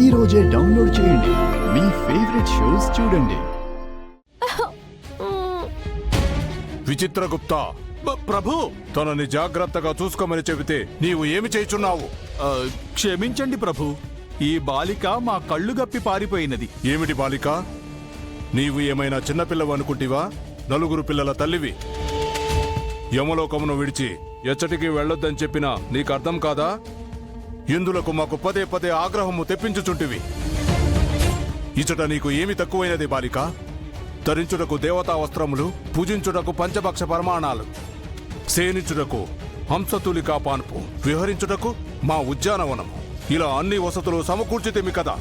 ఈ రోజే డౌన్లోడ్ చేయండి. మీ ఫేవరెట్ షోస్ చూడండి. విచిత్రగుప్తా, ప్రభు, తనని జాగ్రత్తగా చూసుకోమని చెబితే నీవు ఏమి చేయుచున్నావు? క్షమించండి ప్రభు. ఈ బాలిక మా కళ్ళు గప్పి పారిపోయినది. ఏమిటి బాలిక? నీవు ఏమైనా చిన్నపిల్లవు అనుకుంటివా? నలుగురు పిల్లల తల్లివి. యమలోకమును విడిచి ఎచ్చటికి వెళ్ళొద్దని చెప్పినా నీకు అర్థం కాదా? ఇందులకు మాకు పదే పదే ఆగ్రహము తెప్పించుచుంటివి. ఇచట నీకు ఏమి తక్కువైనది బాలిక? ధరించుటకు దేవతా వస్త్రములు, పూజించుటకు పంచభక్ష పరమాణాలు, సేనించుటకు హంసతులికా పాన్పు, విహరించుటకు మా ఉద్యానవనము, ఇలా అన్ని వసతులు సమకూర్చితేమి కదా.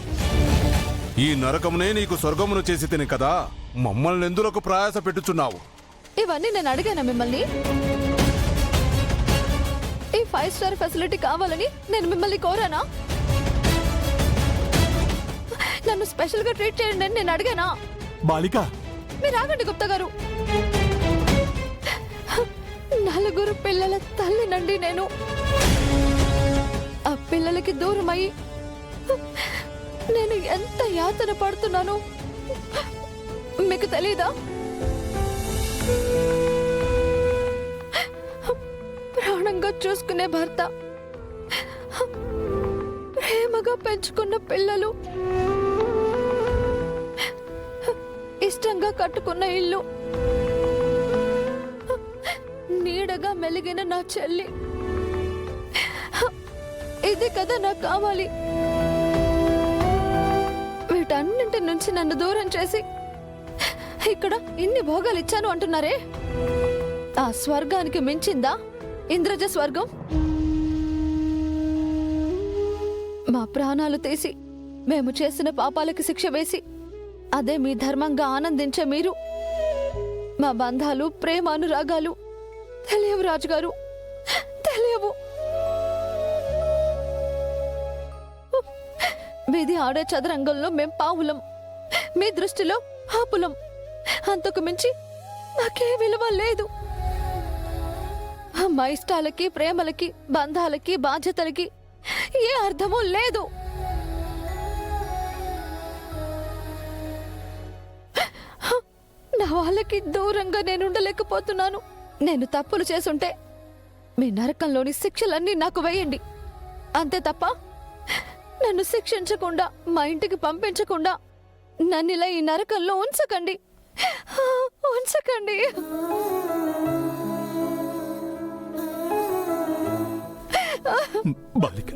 ఈ నరకమునే నీకు స్వర్గమును చేసి తిని కదా. మమ్మల్ని ఎందులకు ప్రయాస పెట్టుచున్నావు? ఇవన్నీ నేను అడిగానా మిమ్మల్ని? ఈ 5 స్టార్ ఫెసిలిటీ కావాలని నేను మిమ్మల్ని కోరానా? నన్ను స్పెషల్ గా ట్రీట్ చేయండి అని నేను అడిగానా? బాలిక, మీరు ఆగండి గుప్తా గారు. 4 పిల్లల తల్లినండి నేను. ఆ పిల్లలకి దూరమై నేను ఎంత యాతన పడుతున్నాను మీకు తెలీదా? ప్రాణంగా చూసుకునే భర్త, ప్రేమగా పెంచుకున్న పిల్లలు, ఇష్టంగా కట్టుకున్న ఇల్లు, నీడగా మెలిగిన నా చెల్లి, ఇది కదా నాకు కావాలి. వీటన్నింటి నుంచి నన్ను దూరం చేసి ఇక్కడ ఇన్ని భోగాలు ఇచ్చాను అంటున్నారే, ఆ స్వర్గానికి మించిందా ఇంద్రజ స్వర్గం? మా ప్రాణాలు తీసి మేము చేసిన పాపాలకి శిక్ష వేసి అదే మీ ధర్మంగా ఆనందించే మీరు మా బంధాలు, ప్రేమ, అనురాగాలు తెలియవు రాజుగారు, తెలియవు. వీధి ఆడే చదరంగంలో మేం పావులం, మీ దృష్టిలో ఆపులం. అంతకు మించి మాకే విలువ లేదు. మా ఇష్టాలకి, ప్రేమలకి, బంధాలకి, బాధ్యతలకి ఏ అర్థమూ లేదు. నా వాళ్ళకి దూరంగా నేను ఉండలేకపోతున్నాను. నేను తప్పులు చేసుంటే మీ నరకంలోని శిక్షలన్నీ నాకు వేయండి, అంతే తప్ప నన్ను శిక్షించకుండా, మా ఇంటికి పంపించకుండా నన్ను ఇలా ఈ నరకంలో ఉంచకండి, ఉంచకండి. బాలిక,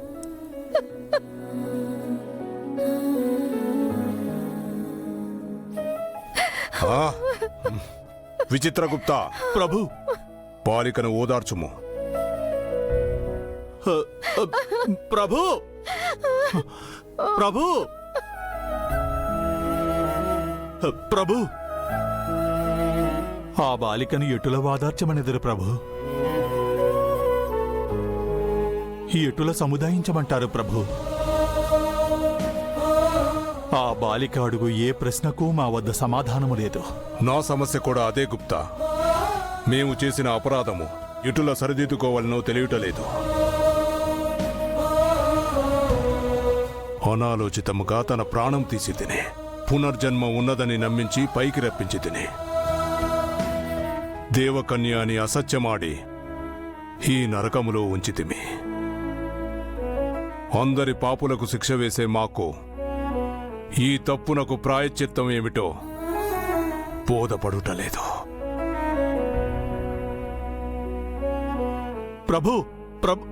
విచిత్రగుప్తా, ప్రభు, బాలికను ఓదార్చుము. ప్రభు, ప్రభు, ప్రభు, ఆ బాలికను ఎటుల వాదార్చమనిదరు ప్రభు? ఎటుల సముదాయించమంటారు ప్రభు? ఆ బాలిక అడుగు ఏ ప్రశ్నకు మా వద్ద సమాధానము లేదు. నా సమస్య కూడా అదే గుప్తా. మేము చేసిన అపరాధము ఎటులా సరిదిద్దుకోవాలనో తెలియటలేదు. అనాలోచితముగా తన ప్రాణం తీసి తినే, పునర్జన్మ ఉన్నదని నమ్మించి పైకి రప్పించి తినే, దేవకన్య అని అసత్యమాడి ఈ నరకములో ఉంచితిమి. అందరి పాపులకు శిక్ష వేసే మాకు ఈ తప్పునకు ప్రాయశ్చిత్తం ఏమిటో బోధపడుటలేదు. ప్రభు, ప్రభు,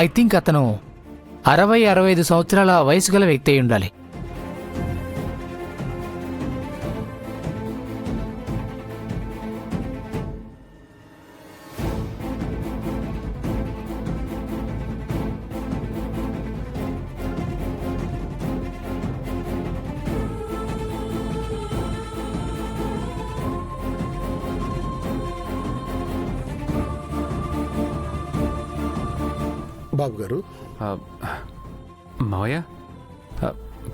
ఐ థింక్ అతను 60-65 సంవత్సరాల వయసు గల వ్యక్తి అయి ఉండాలి. బాబు గారు, మావయ్య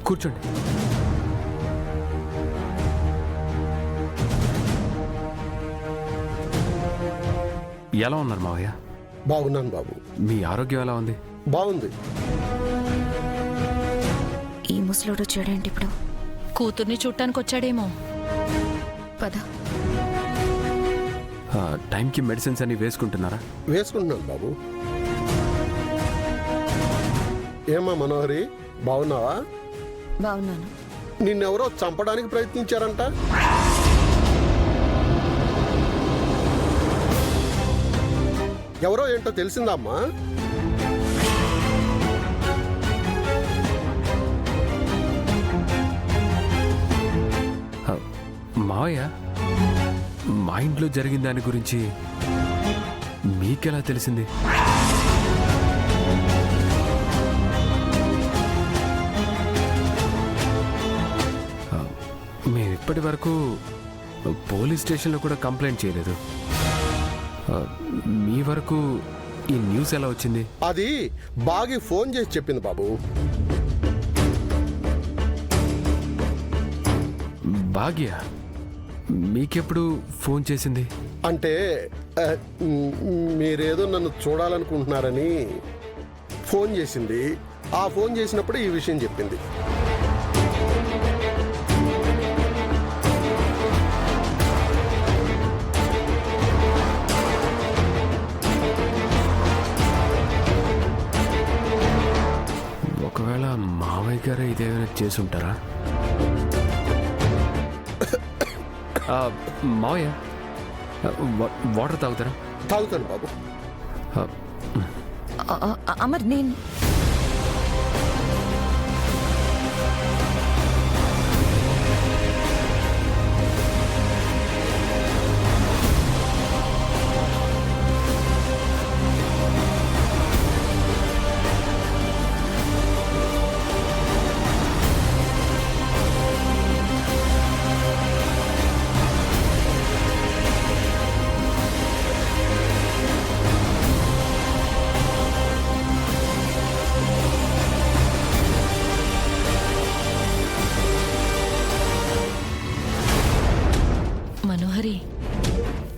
కూర్చోండి. ఎలా ఉన్నారు మావయ్య? బాగున్నాను బాబు. మీ ఆరోగ్యం ఎలా ఉంది? బాగుంది. ఈ ముసలోడు వచ్చాడేంటి ఇప్పుడు? కూతుర్ని చూడటానికి వచ్చాడేమో. పద. టైంకి మెడిసిన్స్ అన్ని వేసుకుంటున్నారా? వేసుకుంటున్నాను బాబు. ఏమా మనోహరి, బాగున్నావా? బాగున్నాను. నిన్నెవరో చంపడానికి ప్రయత్నించారంట. ఎవరో ఏంటో తెలిసిందమ్మా? మావయ్య, మా ఇంట్లో జరిగిన దాని గురించి మీకెలా తెలిసింది? మేము ఇప్పటి వరకు పోలీస్ స్టేషన్లో కూడా కంప్లైంట్ చేయలేదు. మీ వరకు ఈ న్యూస్ ఎలా వచ్చింది? అది బాగి ఫోన్ చేసి చెప్పింది బాబు. భాగ్య మీకెప్పుడు ఫోన్ చేసింది? అంటే మీరేదో నన్ను చూడాలనుకుంటున్నారని ఫోన్ చేసింది. ఆ ఫోన్ చేసినప్పుడు ఈ విషయం చెప్పింది. ఒకవేళ మావయ్య గారే ఇదేమైనా చేసి ఉంటారా? మావయ్య, వాటర్ తాగుతారా? తాగుతాను బాబు. అమర్, నేను మనోహరి,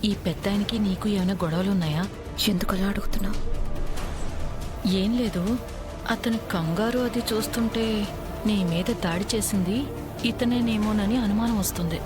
ఈ పెద్దాయనికి నీకు ఏమైనా గొడవలున్నాయా? ఎందుకలా అడుగుతున్నావు? ఏం లేదు, అతని కంగారు అది చూస్తుంటే నీ మీద దాడి చేసింది ఇతనేనేమోనని అనుమానం వస్తుంది.